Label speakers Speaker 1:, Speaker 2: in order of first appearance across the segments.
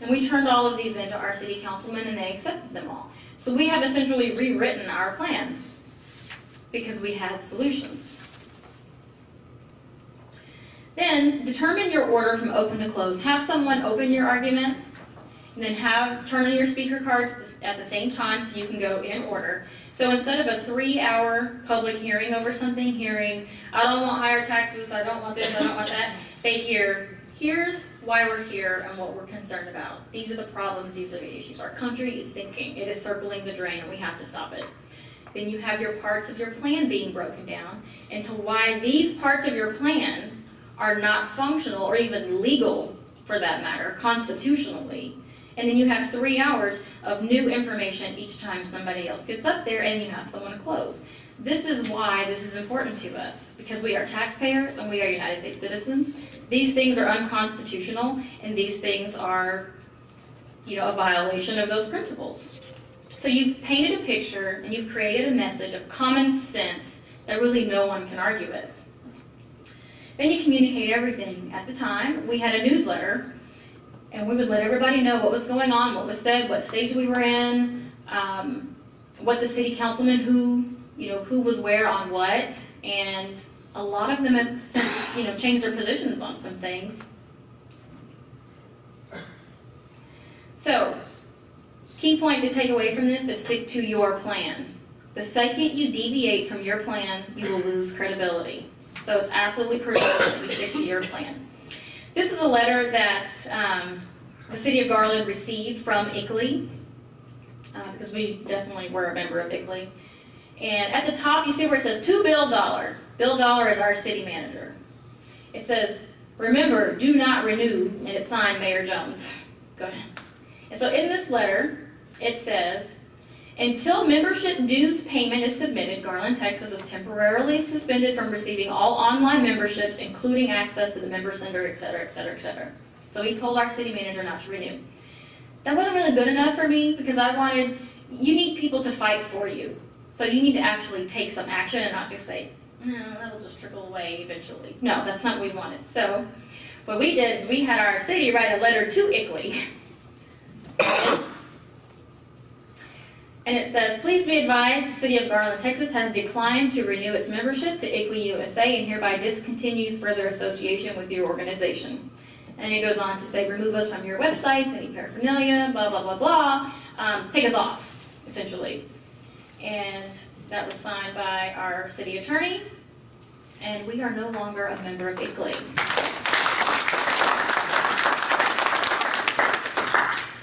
Speaker 1: And we turned all of these into our city councilmen, and they accepted them all. So we have essentially rewritten our plan because we had solutions. Then determine your order from open to close. Have someone open your argument, and then turn on your speaker cards at the same time so you can go in order. So instead of a 3-hour public hearing over something, I don't want higher taxes, I don't want this, I don't want that, they hear, here's why we're here and what we're concerned about. These are the problems, these are the issues. Our country is sinking, it is circling the drain, and we have to stop it. Then you have your parts of your plan being broken down into why these parts of your plan are not functional or even legal, for that matter, constitutionally. And then you have 3 hours of new information each time somebody else gets up there, and you have someone to close. This is why this is important to us, because we are taxpayers and we are United States citizens. These things are unconstitutional, and these things are, a violation of those principles. So you've painted a picture and you've created a message of common sense that really no one can argue with. Then you communicate everything. At the time, we had a newsletter, and we would let everybody know what was going on, what was said, what stage we were in, what the city councilman who was where on what, and a lot of them have since, changed their positions on some things. So, key point to take away from this is stick to your plan. The second you deviate from your plan, you will lose credibility. So it's absolutely crucial that you stick to your plan. This is a letter that the City of Garland received from ICLEI, because we definitely were a member of ICLEI. And at the top, you see where it says, to Bill Dollar. Bill Dollar is our city manager. It says, remember, do not renew, and it's signed Mayor Jones. Go ahead. And so in this letter, it says, until membership dues payment is submitted, Garland, Texas is temporarily suspended from receiving all online memberships, including access to the member center, et cetera, et cetera, et cetera. So he told our city manager not to renew. That wasn't really good enough for me, because you need people to fight for you. So you need to actually take some action and not just say, no, that'll just trickle away eventually. No, that's not what we wanted. So what we did is we had our city write a letter to ICLEI. And it says, please be advised, the City of Garland, Texas has declined to renew its membership to ICLEI USA and hereby discontinues further association with your organization. And it goes on to say, remove us from your websites, any paraphernalia, blah, blah, blah, blah. Take us off, essentially. And that was signed by our city attorney, and we are no longer a member of ICLEI.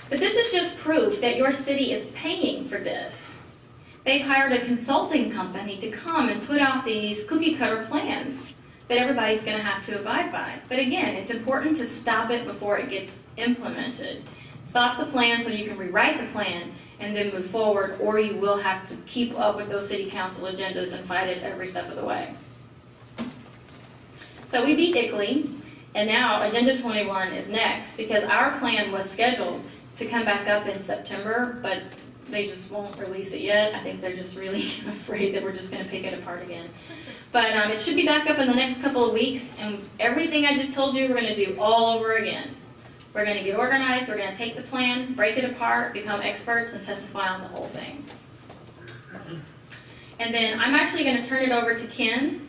Speaker 1: But this is just proof that your city is paying for this. They've hired a consulting company to come and put out these cookie-cutter plans that everybody's going to have to abide by. But again, it's important to stop it before it gets implemented. Stop the plan so you can rewrite the plan and then move forward, or you will have to keep up with those city council agendas and fight it every step of the way. So we beat ICLEI, and now Agenda 21 is next, because our plan was scheduled to come back up in September, but they just won't release it yet. I think they're just really afraid that we're just going to pick it apart again. But it should be back up in the next couple of weeks, and everything I just told you, we're going to do all over again. We're going to get organized, we're going to take the plan, break it apart, become experts, and testify on the whole thing. And then I'm actually going to turn it over to Ken,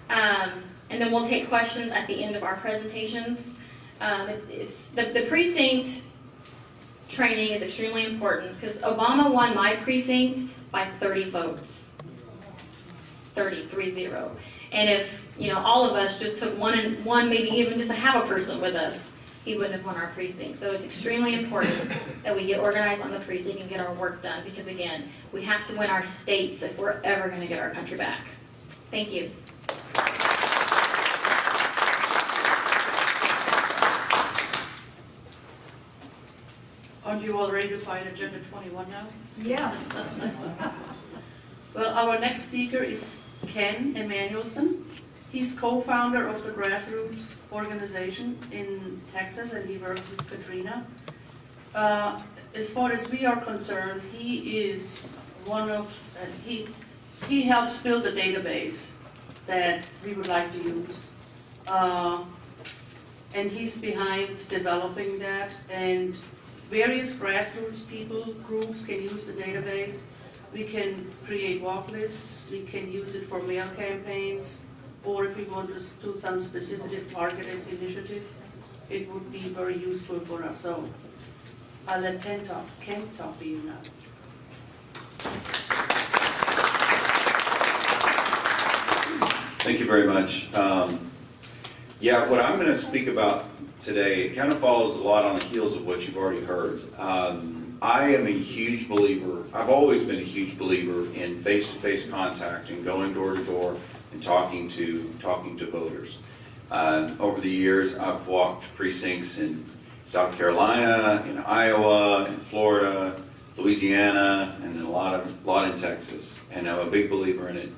Speaker 1: and then we'll take questions at the end of our presentations. It's the precinct training is extremely important, because Obama won my precinct by 30 votes. 30. And if all of us just took one, maybe even just a half a person with us, he wouldn't have won our precinct. So it's extremely important that we get organized on the precinct and get our work done, because again, we have to win our states if we're ever going to get our country back. Thank you.
Speaker 2: Aren't you all ready to fight Agenda 21 now?
Speaker 3: Yeah.
Speaker 2: Well, our next speaker is Ken Emanuelson. He's co-founder of the Grassroots organization in Texas, and he works with Katrina. As far as we are concerned, he is he helps build a database that we would like to use. And he's behind developing that, and various grassroots people, groups can use the database. We can create walk lists, we can use it for mail campaigns, or if we want to do some specific targeted initiative, it would be very useful for us. So I'll let Ken talk to you now.
Speaker 3: Thank you very much. Yeah, what I'm going to speak about today, it kind of follows a lot on the heels of what you've already heard. I am a huge believer, I've always been a huge believer in face-to-face contact and going door to door and talking to voters. Over the years, I've walked precincts in South Carolina, in Iowa, in Florida, Louisiana, and then a lot in Texas. And I'm a big believer in it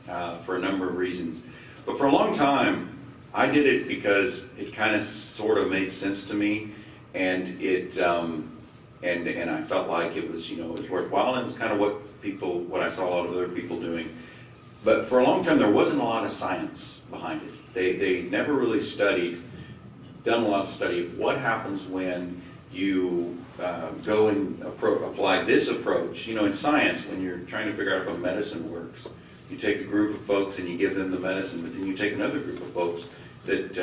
Speaker 3: for a number of reasons. But for a long time, I did it because it kind of sort of made sense to me, and and I felt like it was, it was worthwhile, and it was kind of what I saw a lot of other people doing. But for a long time, there wasn't a lot of science behind it. They never really done a lot of study of what happens when you go and apply this approach. In science, when you're trying to figure out if a medicine works, you take a group of folks and you give them the medicine, but then you take another group of folks that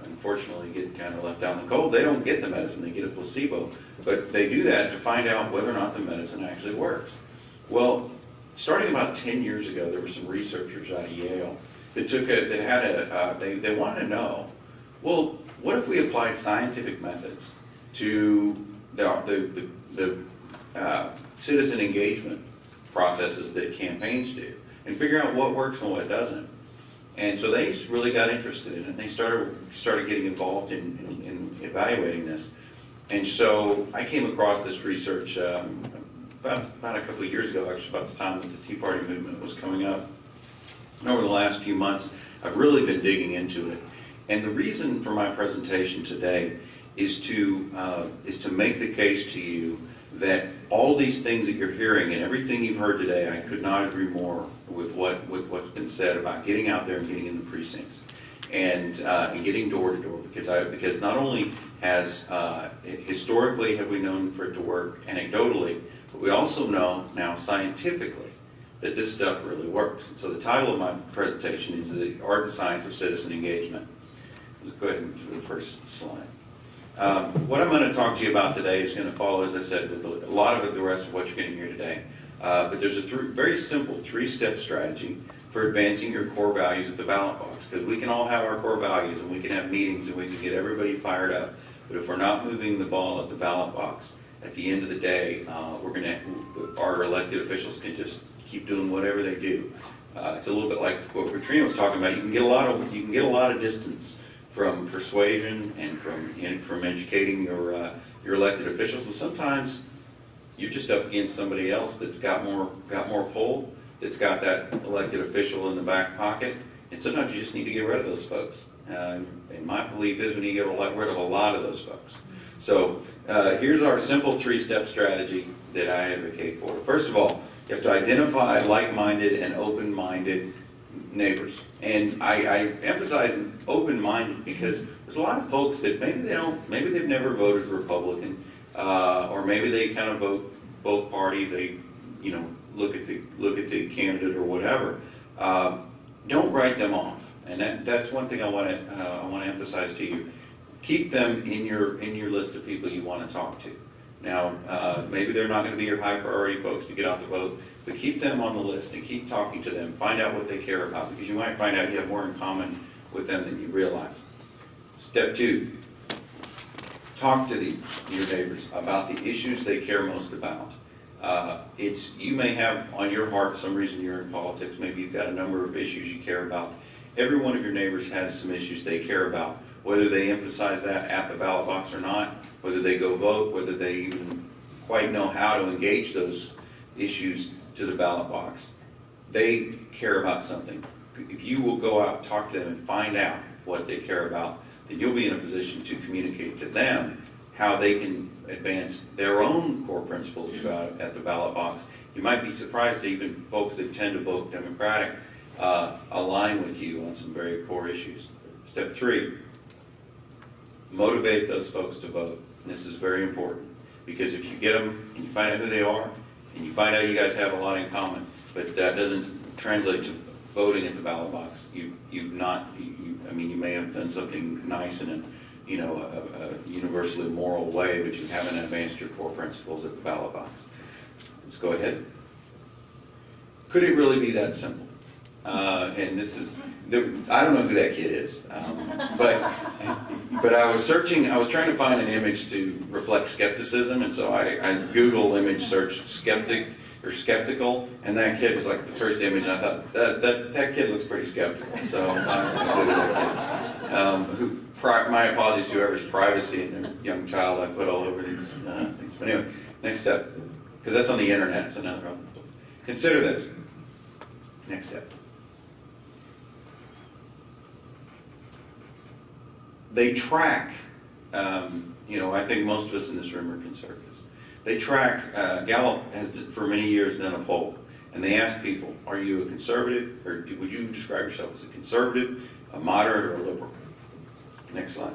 Speaker 3: unfortunately get kind of left out in the cold. They don't get the medicine, they get a placebo. But they do that to find out whether or not the medicine actually works. Well, starting about 10 years ago, there were some researchers out of Yale that they wanted to know, well, what if we applied scientific methods to the citizen engagement processes that campaigns do, and figure out what works and what doesn't. And so they really got interested in it. They started getting involved in evaluating this. And so I came across this research about a couple of years ago, actually about the time that the Tea Party movement was coming up. And over the last few months, I've really been digging into it. And the reason for my presentation today is to make the case to you that all these things that you're hearing and everything you've heard today, I could not agree more with what's been said about getting out there and getting in the precincts and getting door to door, because not only has historically have we known for it to work anecdotally, but we also know now scientifically that this stuff really works. And so the title of my presentation is The Art and Science of Citizen Engagement. Let's go ahead and do the first slide. What I'm going to talk to you about today is going to follow, as I said, with a lot of the rest of what you're going to hear today. But there's a very simple three-step strategy for advancing your core values at the ballot box. Because we can all have our core values, and we can have meetings, and we can get everybody fired up. But if we're not moving the ball at the ballot box, at the end of the day, our elected officials can just keep doing whatever they do. It's a little bit like what Katrina was talking about. You can get a lot of distance from persuasion and from educating your elected officials, but sometimes you're just up against somebody else that's got more pull, that's got that elected official in the back pocket, and sometimes you just need to get rid of those folks. And my belief is we need to get rid of a lot of those folks. So here's our simple three-step strategy that I advocate for. First of all, you have to identify like-minded and open-minded neighbors. And I emphasize open-minded because there's a lot of folks that maybe they've never voted Republican, or maybe they kind of vote both parties. They, look at the candidate or whatever. Don't write them off. And that's one thing I want to emphasize to you. Keep them in your list of people you want to talk to. Now, maybe they're not going to be your high priority folks to get out the vote, but keep them on the list and keep talking to them. Find out what they care about, because you might find out you have more in common with them than you realize. Step 2, talk to your neighbors about the issues they care most about. You may have on your heart some reason you're in politics. Maybe you've got a number of issues you care about. Every one of your neighbors has some issues they care about, whether they emphasize that at the ballot box or not, whether they go vote, whether they even quite know how to engage those issues to the ballot box. They care about something. If you will go out and talk to them and find out what they care about, then you'll be in a position to communicate to them how they can advance their own core principles at the ballot box. You might be surprised to even folks that tend to vote Democratic align with you on some very core issues. Step 3, motivate those folks to vote. And this is very important. Because if you get them and you find out who they are, and you find out you guys have a lot in common, but that doesn't translate to voting at the ballot box. You may have done something nice in a universally moral way, but you haven't advanced your core principles at the ballot box. Let's go ahead. Could it really be that simple? And this is, I don't know who that kid is, but I was searching, I was trying to find an image to reflect skepticism, and so I Google image searched skeptic or skeptical, and that kid was like the first image, and I thought, that kid looks pretty skeptical, so I included that kid. My apologies to whoever's privacy and their young child I put all over these things. But anyway, next step, because that's on the internet, it's another problem. Consider this. Next step. They track, I think most of us in this room are conservatives. They track, Gallup has for many years done a poll, and they ask people, are you a conservative, or would you describe yourself as a conservative, a moderate, or a liberal? Next slide.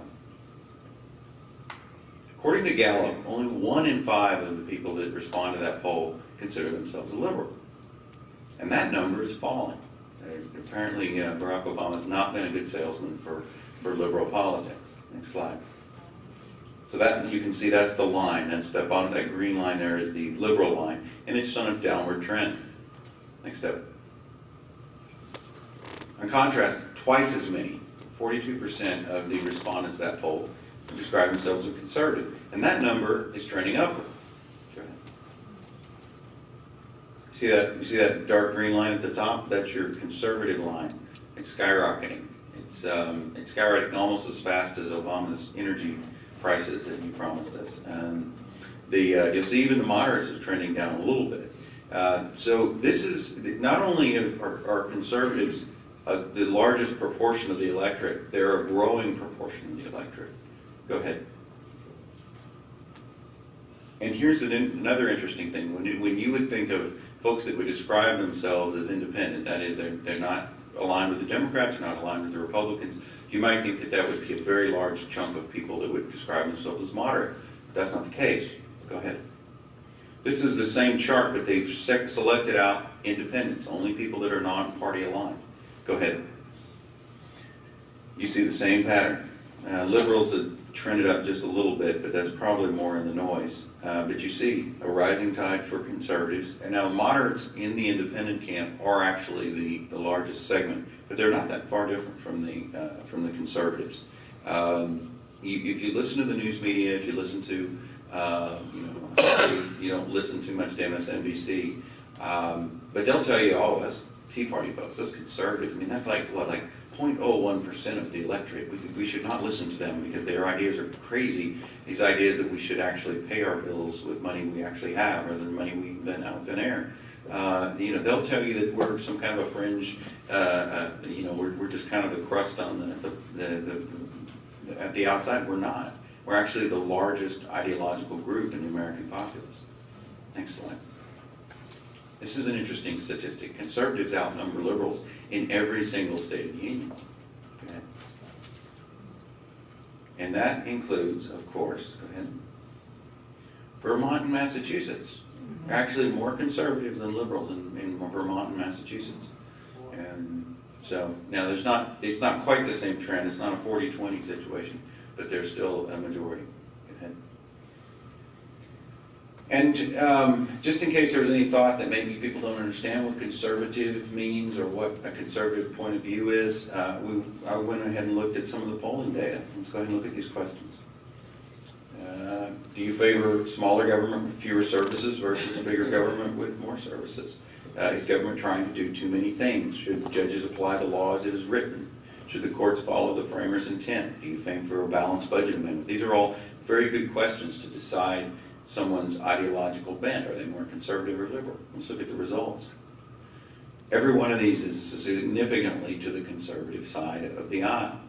Speaker 3: According to Gallup, only 1 in 5 of the people that respond to that poll consider themselves a liberal. And that number is falling. Apparently, Barack Obama has not been a good salesman for liberal politics. Next slide. So that you can see that's the line. That's that bottom, that green line there is the liberal line, and it's on a downward trend. Next step. In contrast, twice as many, 42% of the respondents to that poll describe themselves as conservative, and that number is trending upward. Go ahead. You see that dark green line at the top? That's your conservative line. It's skyrocketing. It's skyrocketing almost as fast as Obama's energy prices that he promised us. You'll see even the moderates are trending down a little bit. So this is, not only are conservatives the largest proportion of the electorate, they're a growing proportion of the electorate. Go ahead. And here's another interesting thing. When you would think of folks that would describe themselves as independent, that is, they're not aligned with the Democrats, they're not aligned with the Republicans, you might think that would be a very large chunk of people that would describe themselves as moderate. That's not the case. Go ahead. This is the same chart, but they've selected out independents, only people that are non-party aligned. Go ahead. You see the same pattern. Liberals have trended up just a little bit, but that's probably more in the noise. But you see a rising tide for conservatives. And now moderates in the independent camp are actually the largest segment, but they're not that far different from the conservatives. If you listen to the news media, if you listen to, you don't listen too much to MSNBC, but they'll tell you, oh, that's Tea Party folks, that's conservative. I mean, that's like 0.01% of the electorate. We should not listen to them because their ideas are crazy. These ideas that we should actually pay our bills with money we actually have rather than money we invent out of thin air. They'll tell you that we're some kind of a fringe. We're just kind of the crust on at the outside. We're not. We're actually the largest ideological group in the American populace. Next slide. This is an interesting statistic. Conservatives outnumber liberals in every single state of the union. Okay. And that includes, of course, go ahead, Vermont and Massachusetts. Actually more conservatives than liberals in Vermont and Massachusetts. And so now it's not quite the same trend. It's not a 40-20 situation, but there's still a majority. Go ahead. And just in case there's any thought that maybe people don't understand what conservative means or what a conservative point of view is, I went ahead and looked at some of the polling data. Let's go ahead and look at these questions. Do you favor smaller government with fewer services versus a bigger government with more services? Is government trying to do too many things? Should judges apply the law as it is written? Should the courts follow the framers' intent? Do you favor a balanced budget amendment? These are all very good questions to decide someone's ideological bent. Are they more conservative or liberal? Let's look at the results. Every one of these is significantly to the conservative side of the aisle.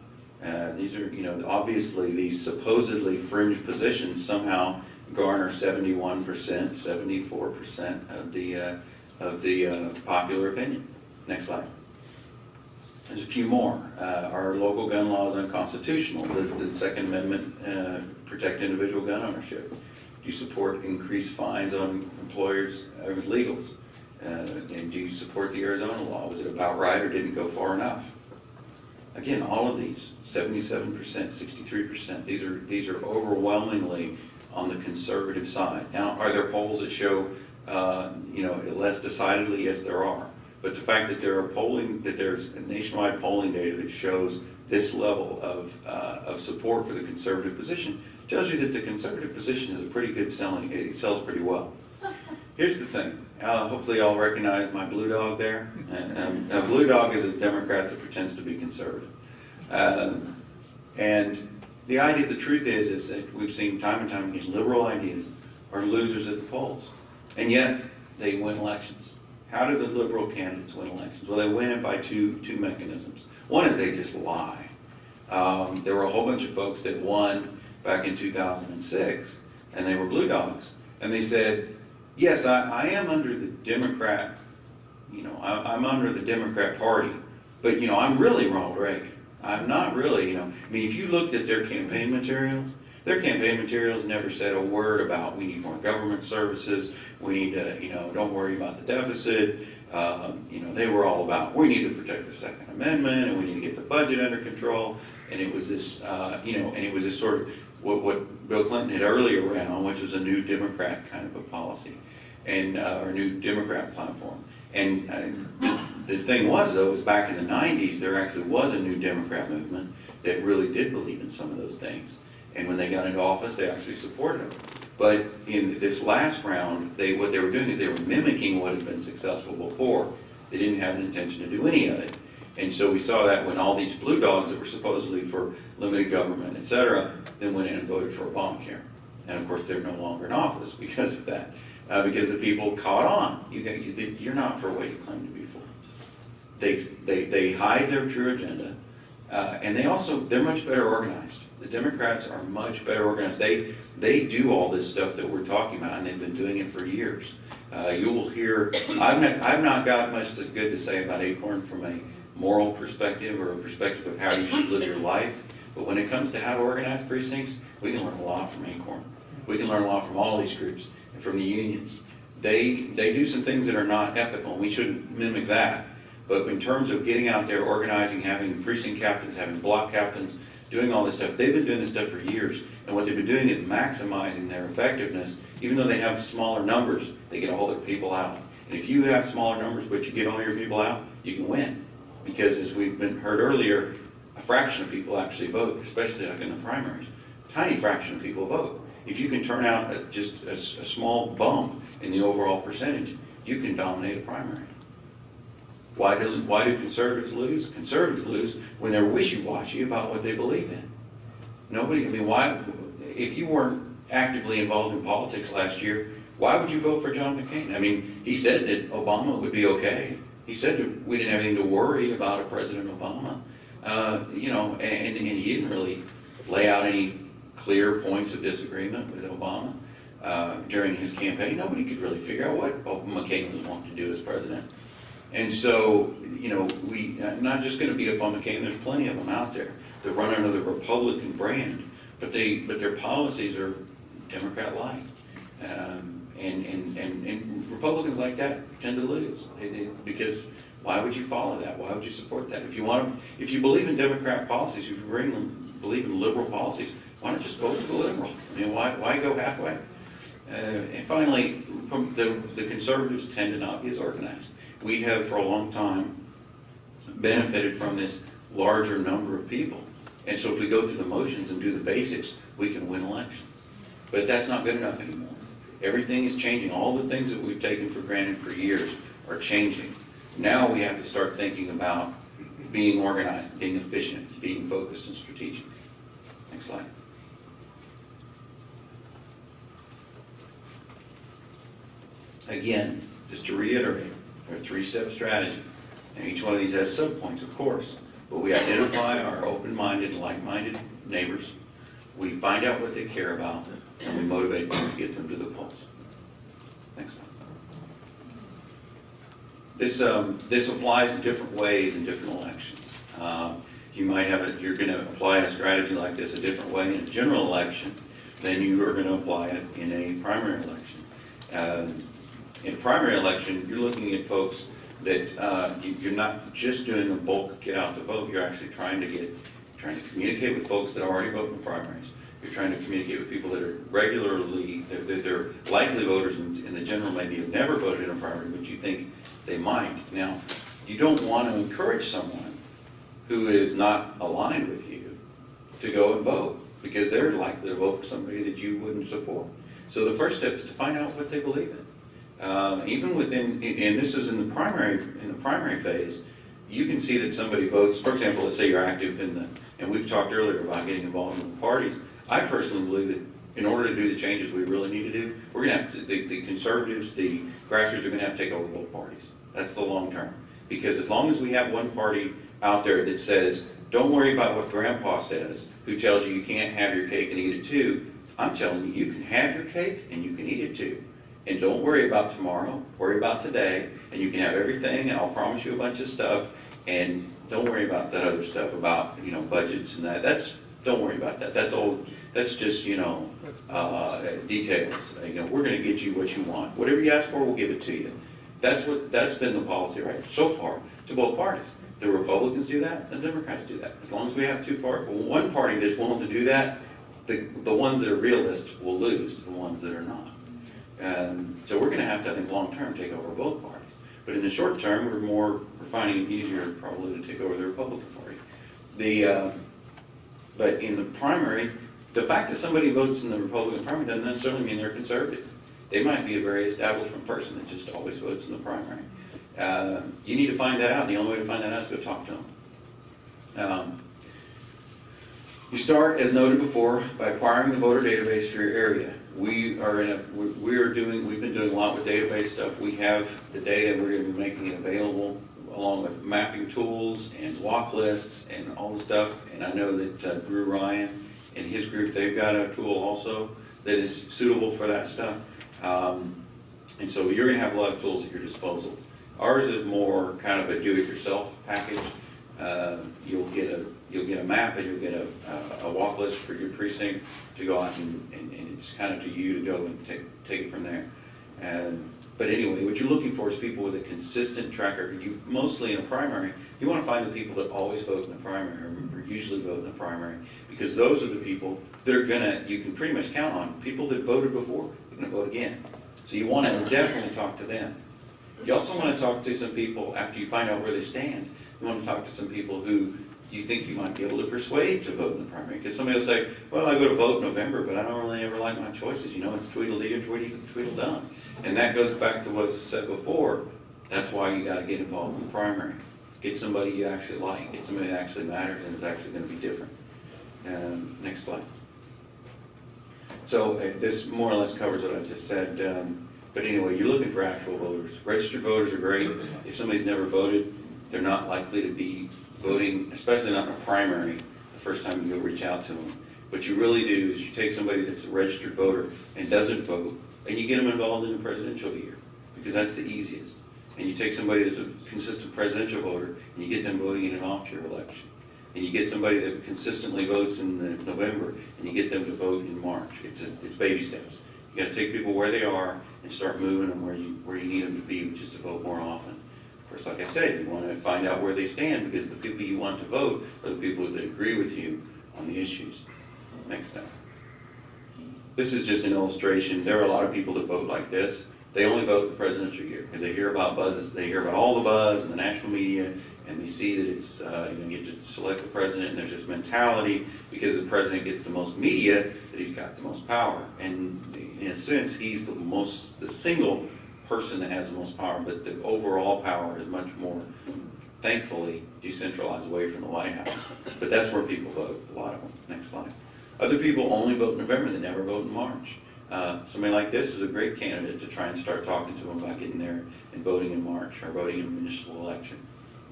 Speaker 3: These are, obviously these supposedly fringe positions somehow garner 71%, 74% of the popular opinion. Next slide. There's a few more. Are local gun laws unconstitutional? Does the Second Amendment protect individual gun ownership? Do you support increased fines on employers with legals? And do you support the Arizona law? Was it about right or didn't go far enough? Again, all of these, 77%, 63%, these are overwhelmingly on the conservative side. Now, are there polls that show, less decidedly? Yes, there are. But the fact that there's nationwide polling data that shows this level of support for the conservative position tells you that the conservative position is a pretty good selling. It sells pretty well. Here's the thing. Hopefully, y'all recognize my blue dog there. A blue dog is a Democrat that pretends to be conservative. And the truth is that we've seen time and time again, liberal ideas are losers at the polls, and yet they win elections. How do the liberal candidates win elections? Well, they win it by two mechanisms. One is they just lie. There were a whole bunch of folks that won back in 2006, and they were blue dogs, and they said, yes, I am under the Democrat, I'm under the Democrat Party, but, I'm really Ronald Reagan. I'm not really, if you looked at their campaign materials never said a word about we need more government services, we need to, don't worry about the deficit. They were all about we need to protect the Second Amendment and we need to get the budget under control. And it was this, sort of what Bill Clinton had earlier ran on, which was a new Democrat kind of a policy, and or new Democrat platform. And the thing was, though, was back in the 90s, there actually was a new Democrat movement that really did believe in some of those things. And when they got into office, they actually supported them. But in this last round, what they were doing is they were mimicking what had been successful before. They didn't have an intention to do any of it. And so we saw that when all these blue dogs that were supposedly for limited government, et cetera, then went in and voted for Obamacare. And of course, they're no longer in office because of that. Because the people caught on. You're not for what you claim to be for. They hide their true agenda. And they're much better organized. The Democrats are much better organized. They do all this stuff that we're talking about, and they've been doing it for years. You will hear, I've not got much good to say about Acorn from a moral perspective or a perspective of how you should live your life. But when it comes to how to organize precincts, we can learn a lot from Acorn. We can learn a lot from all these groups and from the unions. They do some things that are not ethical, and we shouldn't mimic that. But in terms of getting out there, organizing, having precinct captains, having block captains, doing all this stuff, they've been doing this stuff for years. And what they've been doing is maximizing their effectiveness. Even though they have smaller numbers, they get all their people out. And if you have smaller numbers, but you get all your people out, you can win. Because as we've heard earlier, a fraction of people actually vote, especially like in the primaries. Tiny fraction of people vote. If you can turn out just a small bump in the overall percentage, you can dominate a primary. Why do conservatives lose? Conservatives lose when they're wishy-washy about what they believe in. Why? If you weren't actively involved in politics last year, why would you vote for John McCain? He said that Obama would be okay. He said that we didn't have anything to worry about a President Obama. And he didn't really lay out any clear points of disagreement with Obama during his campaign. Nobody could really figure out what McCain was wanting to do as president. And so, we're not just going to beat up on McCain. There's plenty of them out there that run under the Republican brand, but their policies are Democrat-like. And Republicans like that tend to lose because why would you follow that? Why would you support that? If you believe in Democrat policies, if you believe in liberal policies, why not just vote for the liberal? Why go halfway? And finally, the conservatives tend to not be as organized. We have, for a long time, benefited from this larger number of people. And so if we go through the motions and do the basics, we can win elections. But that's not good enough anymore. Everything is changing. All the things that we've taken for granted for years are changing. Now we have to start thinking about being organized, being efficient, being focused and strategic. Next slide. Again, just to reiterate, our three-step strategy. And each one of these has subpoints, of course. But we identify our open-minded and like-minded neighbors. We find out what they care about, and we motivate them to get them to the polls. Next slide. This applies in different ways in different elections. You're going to apply a strategy like this a different way in a general election than you are going to apply it in a primary election. In a primary election, you're looking at folks that you're not just doing a bulk get out the vote. You're actually trying to communicate with folks that already vote in the primaries. You're trying to communicate with people that are regularly, that they're likely voters in the general, maybe have never voted in a primary, but you think they might. Now, you don't want to encourage someone who is not aligned with you to go and vote, because they're likely to vote for somebody that you wouldn't support. So the first step is to find out what they believe in. Even within, and this is in the primary phase, you can see that somebody votes. For example, let's say you're active and we've talked earlier about getting involved in the parties. I personally believe that in order to do the changes we really need to do, we're going to have to, the conservatives, the grassroots are going to have to take over both parties. That's the long term. Because as long as we have one party out there that says, don't worry about what grandpa says, who tells you you can't have your cake and eat it too, I'm telling you, you can have your cake and you can eat it too. And don't worry about tomorrow, worry about today, and you can have everything, and I'll promise you a bunch of stuff, and don't worry about that other stuff about, budgets and that. Don't worry about that. That's old. That's just, details. We're going to get you what you want. Whatever you ask for, we'll give it to you. That's been the policy right so far to both parties. The Republicans do that, the Democrats do that. As long as we have one party that's willing to do that, the ones that are realists will lose to the ones that are not. So we're going to have to, I think, long term take over both parties. But in the short term, we're finding it easier probably to take over the Republican Party. But in the primary, the fact that somebody votes in the Republican primary doesn't necessarily mean they're conservative. They might be a very establishment person that just always votes in the primary. You need to find that out. The only way to find that out is to go talk to them. You start, as noted before, by acquiring the voter database for your area. We've been doing a lot with database stuff. We have the data. We're going to be making it available along with mapping tools and walk lists and all the stuff. And I know that Drew Ryan and his group, they've got a tool also that is suitable for that stuff. And so you're going to have a lot of tools at your disposal. Ours is more kind of a do-it-yourself package. You'll get a map and you'll get a walk list for your precinct to go out and it's kind of to you to go and take it from there. But anyway, what you're looking for is people with a consistent track record. You mostly in a primary, you want to find the people that always vote in the primary or usually vote in the primary, because those are the people that are you can pretty much count on. People that voted before are going to vote again. So you want to definitely talk to them. You also want to talk to some people after you find out where they stand. You want to talk to some people who you think you might be able to persuade to vote in the primary. Because somebody will say, well, I go to vote in November, but I don't really ever like my choices. It's Tweedledee or Tweedledum. And that goes back to what was said before. That's why you got to get involved in the primary. Get somebody you actually like. Get somebody that actually matters and is actually going to be different. Next slide. So this more or less covers what I just said. But anyway, you're looking for actual voters. Registered voters are great. If somebody's never voted, they're not likely to be voting, especially not in a primary, the first time you go reach out to them. What you really do is you take somebody that's a registered voter and doesn't vote, and you get them involved in the presidential year, because that's the easiest. And you take somebody that's a consistent presidential voter, and you get them voting in an off-year election. And you get somebody that consistently votes in November, and you get them to vote in March. It's baby steps. You got to take people where they are and start moving them where you need them to be, which is to vote more often. Of course, like I said, you want to find out where they stand, because the people you want to vote are the people that agree with you on the issues. Next step. This is just an illustration. There are a lot of people that vote like this. They only vote in the presidential year because they hear about buzzes. They hear about all the buzz in the national media, and they see that it's you get to select the president, and there's this mentality because the president gets the most media that he's got the most power. And in a sense, he's the single person that has the most power, but the overall power is much more, thankfully, decentralized away from the White House. But that's where people vote, a lot of them. Next slide. Other people only vote in November. They never vote in March. Somebody like this is a great candidate to try and start talking to them about getting there and voting in March or voting in a municipal election.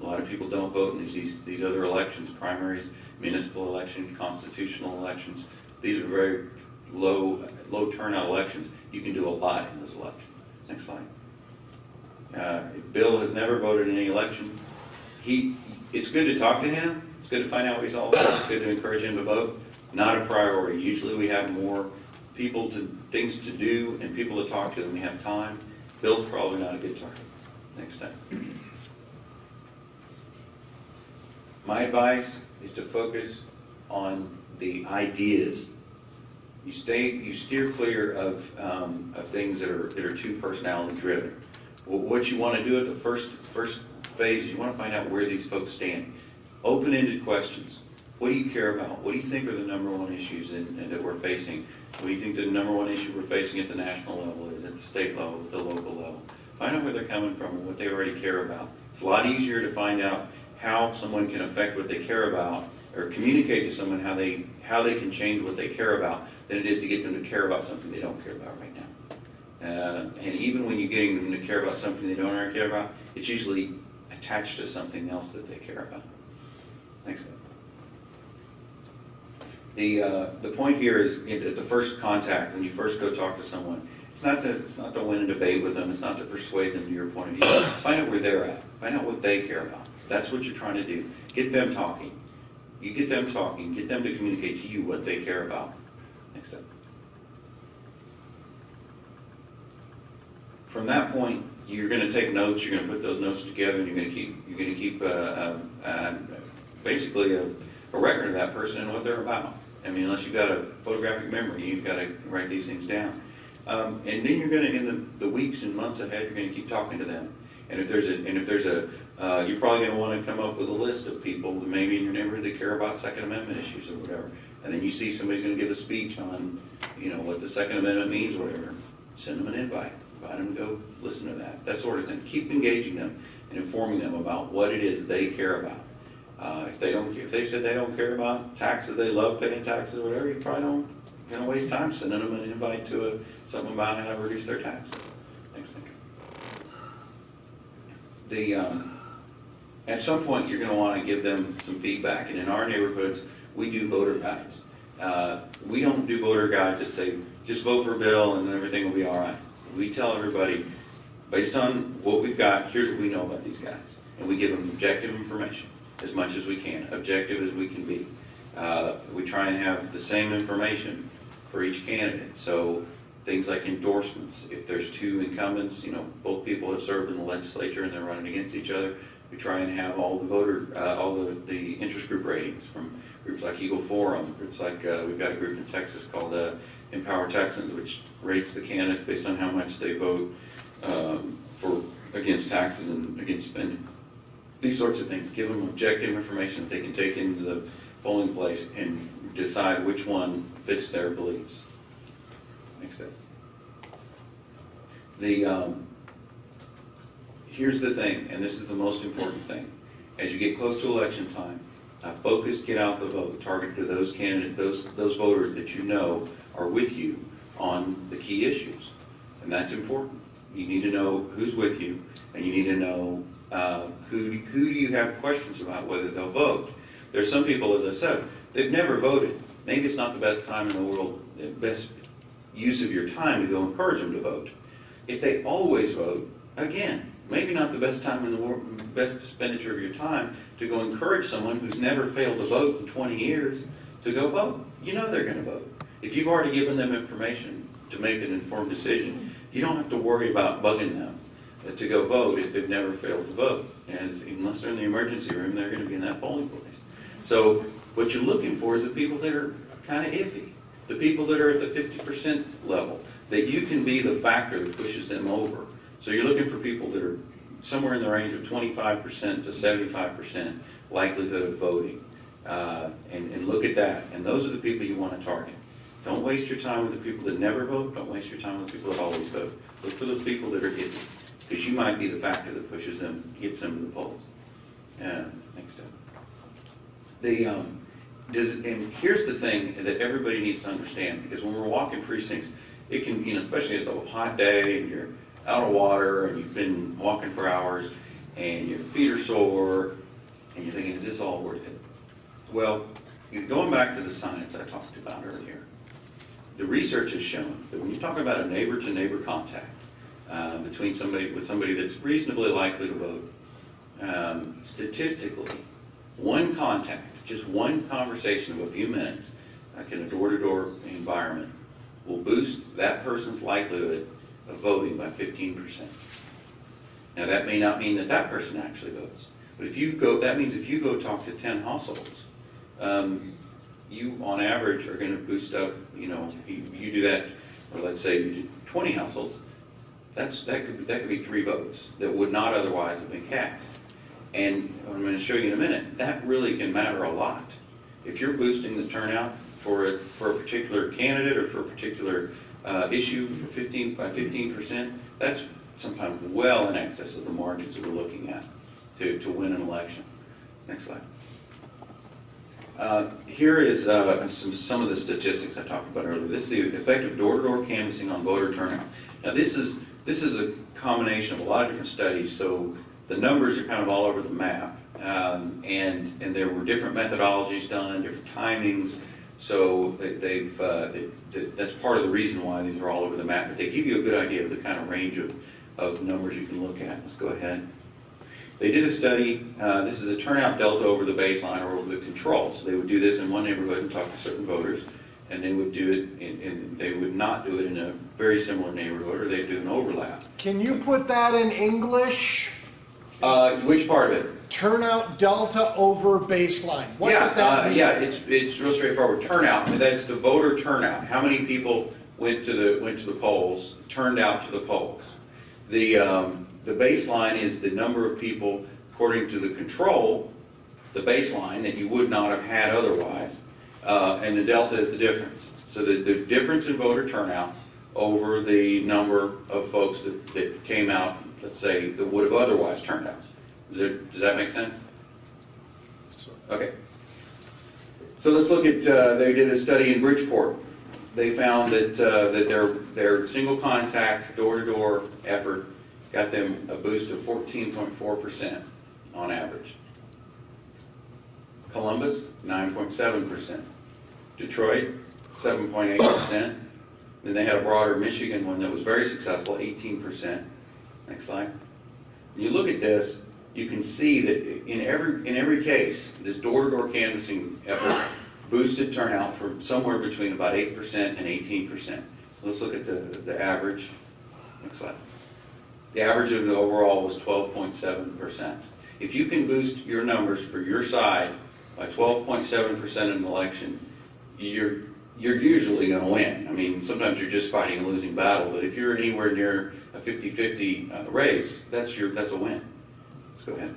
Speaker 3: A lot of people don't vote in these other elections, primaries, municipal election, constitutional elections. These are very low turnout elections. You can do a lot in those elections. Next slide. Bill has never voted in any election. It's good to talk to him. It's good to find out what he's all about. It's good to encourage him to vote. Not a priority. Usually we have more people to things to do and people to talk to and we have time, Bill's probably not a good target next time. My advice is to focus on the ideas. You steer clear of things that are too personality driven. Well, what you want to do at the first phase is you want to find out where these folks stand. Open-ended questions. What do you care about? What do you think are the number one issues that we're facing? What do you think the number one issue we're facing at the national level is, at the state level, at the local level? Find out where they're coming from and what they already care about. It's a lot easier to find out how someone can affect what they care about or communicate to someone how they can change what they care about than it is to get them to care about something they don't care about right now. And even when you're getting them to care about something they don't already care about, it's usually attached to something else that they care about. Next slide. The point here is at the first contact, when you first go talk to someone, it's not to win a debate with them, it's not to persuade them to your point of view. It's find out where they're at. Find out what they care about. That's what you're trying to do. Get them talking. You get them talking, get them to communicate to you what they care about. Next step. From that point, you're going to take notes. You're going to put those notes together, and you're going to keep basically a record of that person and what they're about. I mean, unless you've got a photographic memory, you've got to write these things down. And then you're going to, in the weeks and months ahead, you're going to keep talking to them. And if there's you're probably going to want to come up with a list of people that maybe in your neighborhood that care about Second Amendment issues or whatever. And then you see somebody's going to give a speech on, what the Second Amendment means or whatever. Send them an invite. Invite them to go listen to that sort of thing. Keep engaging them and informing them about what it is they care about. If they said they don't care about taxes, they love paying taxes or whatever, you probably don't going to waste time sending them an invite to something about how to reduce their taxes. Next thing. At some point, you're going to want to give them some feedback. And in our neighborhoods, we do voter guides. We don't do voter guides that say, just vote for a bill and everything will be all right. We tell everybody, based on what we've got, here's what we know about these guys. And we give them objective information as much as we can, objective as we can be. We try and have the same information for each candidate. So things like endorsements. If there's two incumbents, both people have served in the legislature and they're running against each other, we try and have all the interest group ratings from groups like Eagle Forum, groups like, we've got a group in Texas called Empower Texans, which rates the candidates based on how much they vote against taxes and against spending. These sorts of things. Give them objective information that they can take into the polling place and decide which one fits their beliefs. Next step. Here's the thing, and this is the most important thing. As you get close to election time, focus, get out the vote. Target to those candidates, those voters that you know are with you on the key issues. And that's important. You need to know who's with you, and you need to know who do you have questions about whether they'll vote. There's some people, as I said, they've never voted. Maybe it's not the best time in the world, the best use of your time to go encourage them to vote. If they always vote, again, maybe not the best time in the world, best expenditure of your time to go encourage someone who's never failed to vote in 20 years to go vote. You know they're going to vote. If you've already given them information to make an informed decision, you don't have to worry about bugging them to go vote if they've never failed to vote. Unless they're in the emergency room, they're going to be in that polling place. So what you're looking for is the people that are kind of iffy, the people that are at the 50% level, that you can be the factor that pushes them over. So you're looking for people that are somewhere in the range of 25% to 75% likelihood of voting. And look at that. And those are the people you want to target. Don't waste your time with the people that never vote. Don't waste your time with the people that always vote. Look for those people that are iffy, because you might be the factor that pushes them, gets them to the polls. Next step. And here's the thing that everybody needs to understand, because when we're walking precincts, it can, especially if it's a hot day and you're out of water and you've been walking for hours and your feet are sore and you're thinking, is this all worth it? Well, going back to the science I talked about earlier, the research has shown that when you talk about a neighbor-to-neighbor contact between somebody that's reasonably likely to vote, statistically, one contact, just one conversation of a few minutes, like in a door-to-door environment, will boost that person's likelihood of voting by 15%. Now, that may not mean that that person actually votes, but that means if you go talk to 10 households, you, on average, are going to boost up, you do that, or let's say you do 20 households, that could be 3 votes that would not otherwise have been cast. And I'm going to show you in a minute, that really can matter a lot. If you're boosting the turnout for a particular candidate or for a particular issue by 15%, that's sometimes well in excess of the margins that we're looking at to win an election. Next slide. Here is some of the statistics I talked about earlier. This is the effect of door-to-door canvassing on voter turnout. Now, this is a combination of a lot of different studies, so the numbers are kind of all over the map, and there were different methodologies done, different timings. So that's part of the reason why these are all over the map. But they give you a good idea of the kind of range of numbers you can look at. Let's go ahead. They did a study. This is a turnout delta over the baseline or over the control. So they would do this in one neighborhood and talk to certain voters, and they would do it, and they would not do it in a very similar neighborhood, or they'd do an overlap.
Speaker 4: Can you put that in English?
Speaker 3: Which part of it?
Speaker 4: Turnout delta over baseline. What does that mean?
Speaker 3: Yeah, it's real straightforward. Turnout. I mean, that's the voter turnout. How many people went to the polls, turned out to the polls? The baseline is the number of people, according to the control, the baseline that you would not have had otherwise, and the delta is the difference. So the difference in voter turnout over the number of folks that came out, let's say, that would have otherwise turned out. Does that make sense? Okay. So let's look at, they did a study in Bridgeport. They found that their single contact door-to-door effort got them a boost of 14.4% on average. Columbus, 9.7%. Detroit, 7.8%. Then they had a broader Michigan one that was very successful, 18%. Next slide. When you look at this, you can see that in every case, this door-to-door canvassing effort boosted turnout from somewhere between about 8% and 18%. Let's look at the average. Next slide. The average of the overall was 12.7%. If you can boost your numbers for your side by 12.7% in an election, you're usually going to win. I mean, sometimes you're just fighting a losing battle, but if you're anywhere near a 50-50 race, that's a win. Let's go ahead.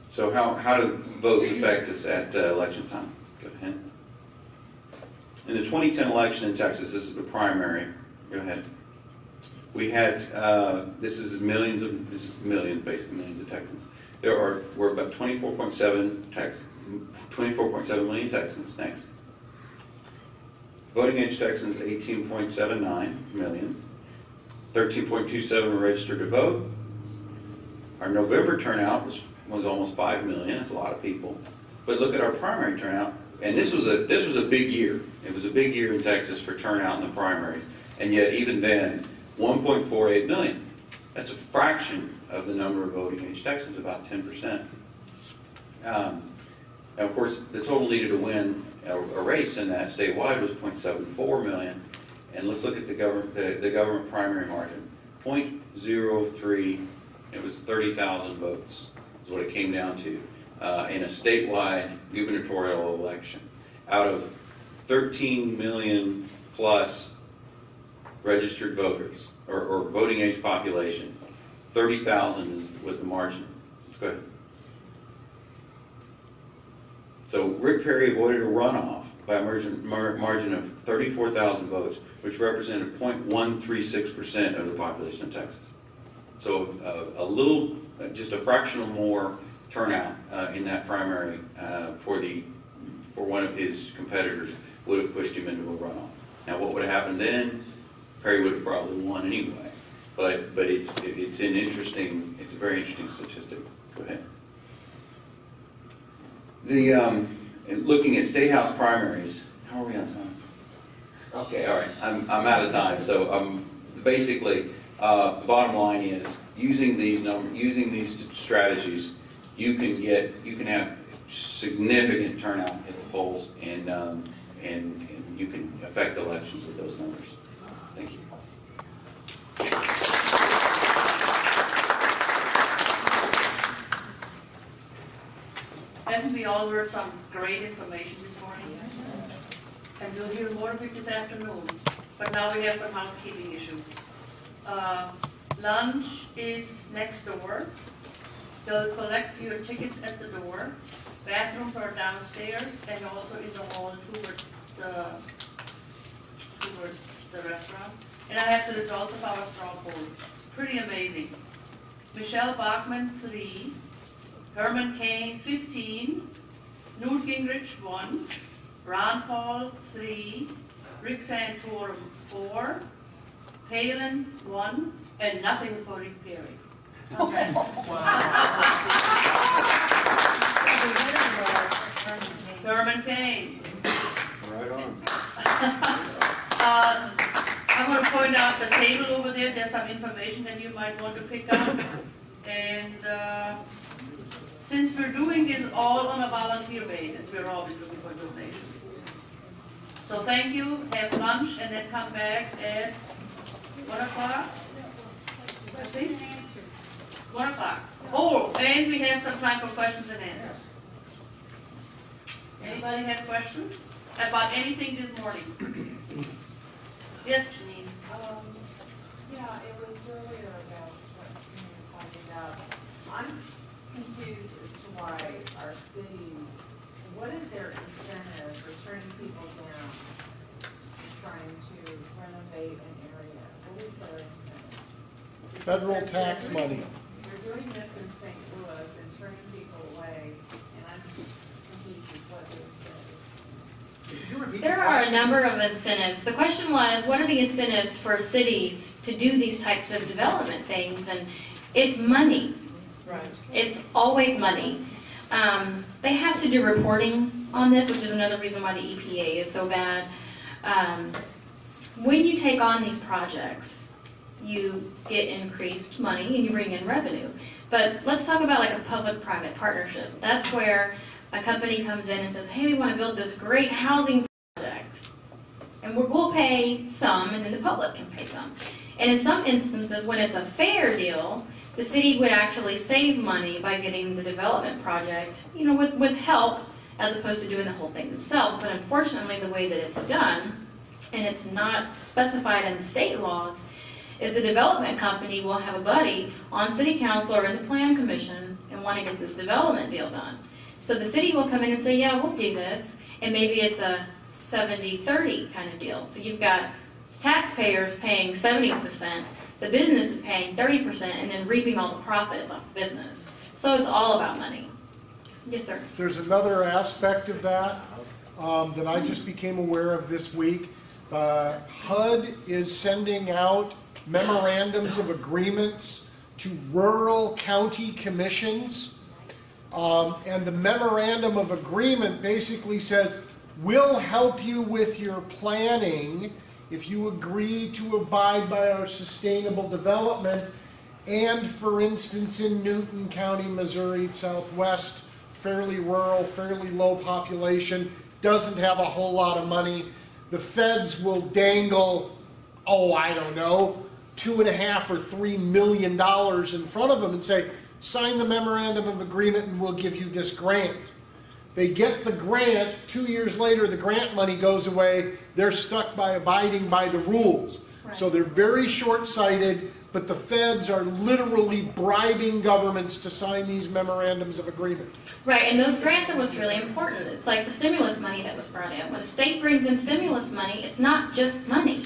Speaker 3: So how do votes affect us at election time? Go ahead. In the 2010 election in Texas, this is the primary. Go ahead. We had, this is millions, basically millions of Texans. We're about 24.7 million Texans. Next. Voting age Texans, 18.79 million. 13.27 were registered to vote. Our November turnout was almost 5 million. That's a lot of people. But look at our primary turnout, and this was a big year. It was a big year in Texas for turnout in the primaries, and yet even then, 1.48 million. That's a fraction of the number of voting age Texans, about 10%. And of course, the total needed to win a race in that statewide was 0.74 million. And let's look at the government primary margin. 0.03, it was 30,000 votes is what it came down to in a statewide gubernatorial election. Out of 13 million plus registered voters, or voting age population, 30,000 was the margin. Go ahead. So Rick Perry avoided a runoff by a margin of 34,000 votes, which represented 0.136% of the population of Texas. So just a fractional more turnout in that primary for one of his competitors would have pushed him into a runoff. Now, what would have happened then? Perry would have probably won anyway. But it's a very interesting statistic. Go ahead. Looking at state house primaries. How are we on time? Okay, all right. I'm out of time. So basically, the bottom line is using these strategies, you can have significant turnout at the polls and you can affect elections with those numbers. Thank you.
Speaker 2: Haven't we all heard some great information this morning? And we'll hear more of it this afternoon. But now we have some housekeeping issues. Lunch is next door. They'll collect your tickets at the door. Bathrooms are downstairs and also in the hall towards the restaurant. And I have the results of our straw poll. It's pretty amazing. Michelle Bachmann, 3. Herman Cain, 15. Newt Gingrich, 1. Ron Paul, 3. Rick Santorum, 4. Palin, 1. And nothing for Rick Perry. Okay. Herman Cain.
Speaker 3: Right on.
Speaker 2: I want to point out the table over there. There's some information that you might want to pick up. And since we're doing this all on a volunteer basis, we're always looking for donations. So thank you. Have lunch and then come back at 1 o'clock. I think 1 o'clock. Oh, and we have some time for questions and answers. Anybody have questions about anything this morning? Yes, Janine.
Speaker 5: Yeah, it was earlier about what you were talking about. I'm confused as to why our cities, what is their incentive for turning people down and trying to renovate an area? What is their incentive?
Speaker 4: Federal tax money.
Speaker 5: They're doing this in St. Louis and turning people away, and I'm confused as what their incentive is.
Speaker 1: There are a number of incentives. The question was, what are the incentives for cities to do these types of development things? And it's money.
Speaker 5: Right.
Speaker 1: It's always money. They have to do reporting on this, which is another reason why the EPA is so bad. When you take on these projects, you get increased money and you bring in revenue. But let's talk about like a public-private partnership. That's where a company comes in and says, hey, we want to build this great housing project. And we'll pay some, and then the public can pay some. And in some instances, when it's a fair deal, the city would actually save money by getting the development project, with help, as opposed to doing the whole thing themselves. But unfortunately, the way that it's done, and it's not specified in the state laws, is the development company will have a buddy on city council or in the plan commission and want to get this development deal done. So the city will come in and say, yeah, we'll do this, and maybe it's a 70-30 kind of deal. So you've got taxpayers paying 70%, the business is paying 30%, and then reaping all the profits off the business. So it's all about money. Yes, sir.
Speaker 4: There's another aspect of that that I just became aware of this week. HUD is sending out memorandums of agreements to rural county commissions. And the memorandum of agreement basically says, we'll help you with your planning if you agree to abide by our sustainable development. And for instance, in Newton County, Missouri, Southwest, fairly rural, fairly low population, doesn't have a whole lot of money. The feds will dangle, I don't know, $2.5 or $3 million in front of them and say, sign the memorandum of agreement and we'll give you this grant. They get the grant, 2 years later the grant money goes away, they're stuck by abiding by the rules. Right. So they're very short-sighted, but the feds are literally bribing governments to sign these memorandums of agreement.
Speaker 1: Right, and those grants are what's really important. It's like the stimulus money that was brought in. When the state brings in stimulus money, it's not just money.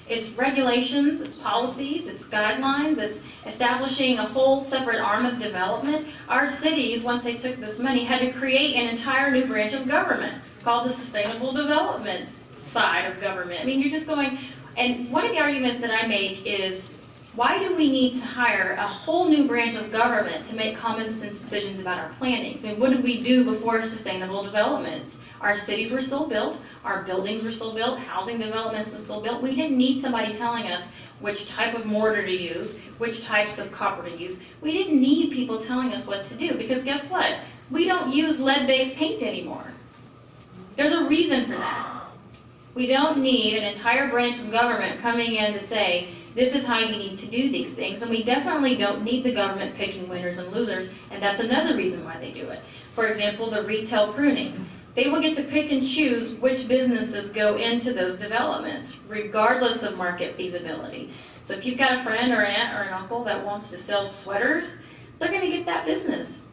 Speaker 1: It's regulations, it's policies, it's guidelines, it's establishing a whole separate arm of development. Our cities, once they took this money, had to create an entire new branch of government called the Sustainable Development side of government. I mean, you're just going, and one of the arguments that I make is, why do we need to hire a whole new branch of government to make common sense decisions about our planning? So what did we do before sustainable developments? Our cities were still built, our buildings were still built, housing developments were still built. We didn't need somebody telling us which type of mortar to use, which types of copper to use. We didn't need people telling us what to do, because guess what? We don't use lead-based paint anymore. There's a reason for that. We don't need an entire branch of government coming in to say, this is how you need to do these things. And we definitely don't need the government picking winners and losers, and that's another reason why they do it. For example, the retail pruning. They will get to pick and choose which businesses go into those developments, regardless of market feasibility. So if you've got a friend or an aunt or an uncle that wants to sell sweaters, they're going to get that business.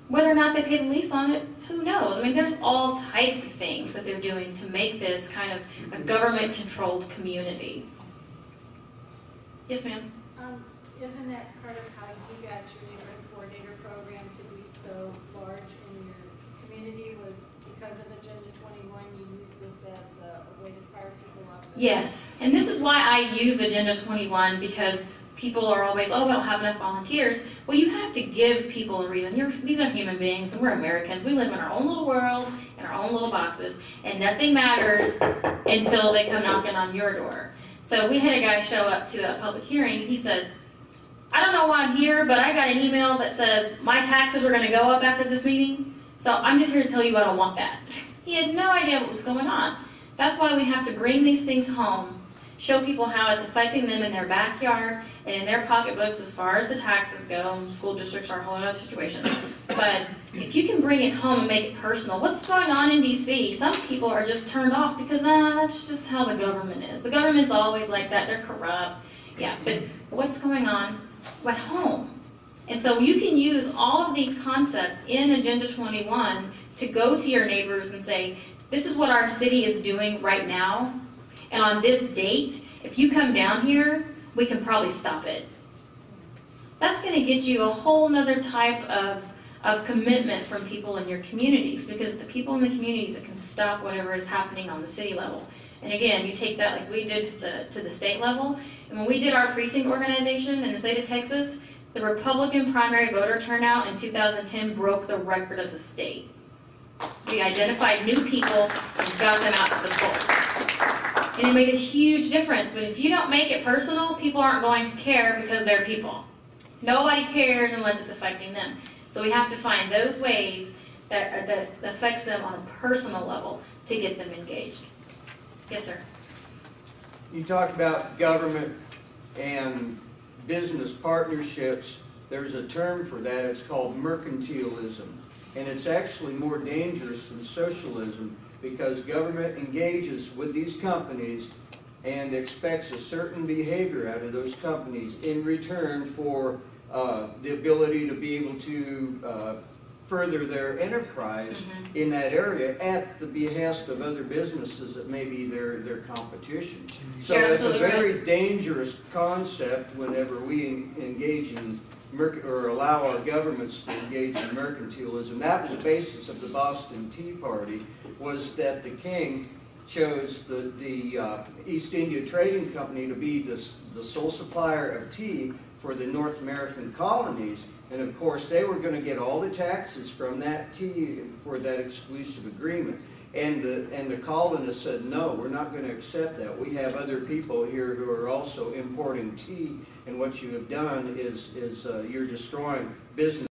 Speaker 1: Whether or not they pay the lease on it, who knows? I mean, there's all types of things that they're doing to make this kind of a government-controlled community. Yes, ma'am?
Speaker 6: Isn't that part of how you got your neighborhood coordinator program to be so large in your community, was because of Agenda 21, you used this as a way to fire people up?
Speaker 1: Yes, and this is why I use Agenda 21, because people are always, oh, we don't have enough volunteers. Well, you have to give people a reason. These are human beings, and we're Americans. We live in our own little world, in our own little boxes, and nothing matters until they come knocking on your door. So we had a guy show up to a public hearing, and he says, I don't know why I'm here, but I got an email that says my taxes are going to go up after this meeting, so I'm just here to tell you I don't want that. He had no idea what was going on. That's why we have to bring these things home, show people how it's affecting them in their backyard and in their pocketbooks as far as the taxes go. School districts are a whole other situation. But if you can bring it home and make it personal, what's going on in D.C.? Some people are just turned off because that's just how the government is. The government's always like that. They're corrupt. Yeah, but what's going on at home? And so you can use all of these concepts in Agenda 21 to go to your neighbors and say, this is what our city is doing right now. And on this date, if you come down here, we can probably stop it. That's going to get you a whole nother type of commitment from people in your communities, because the people in the communities that can stop whatever is happening on the city level. And again, you take that like we did to the state level. And when we did our precinct organization in the state of Texas, the Republican primary voter turnout in 2010 broke the record of the state. We identified new people and got them out to the polls. And it made a huge difference. But if you don't make it personal, people aren't going to care because they're people. Nobody cares unless it's affecting them. So we have to find those ways that affects them on a personal level to get them engaged. Yes, sir.
Speaker 7: You talked about government and business partnerships. There's a term for that. It's called mercantilism. And it's actually more dangerous than socialism, because government engages with these companies and expects a certain behavior out of those companies in return for the ability to be able to further their enterprise in that area at the behest of other businesses that may be their competition. So it's a very dangerous concept whenever we engage in or allow our governments to engage in mercantilism. That was the basis of the Boston Tea Party, was that the king chose the East India Trading Company to be the sole supplier of tea for the North American colonies. And of course, they were going to get all the taxes from that tea for that exclusive agreement. And the colonists said, no, we're not going to accept that. We have other people here who are also importing tea, and what you have done is you're destroying business.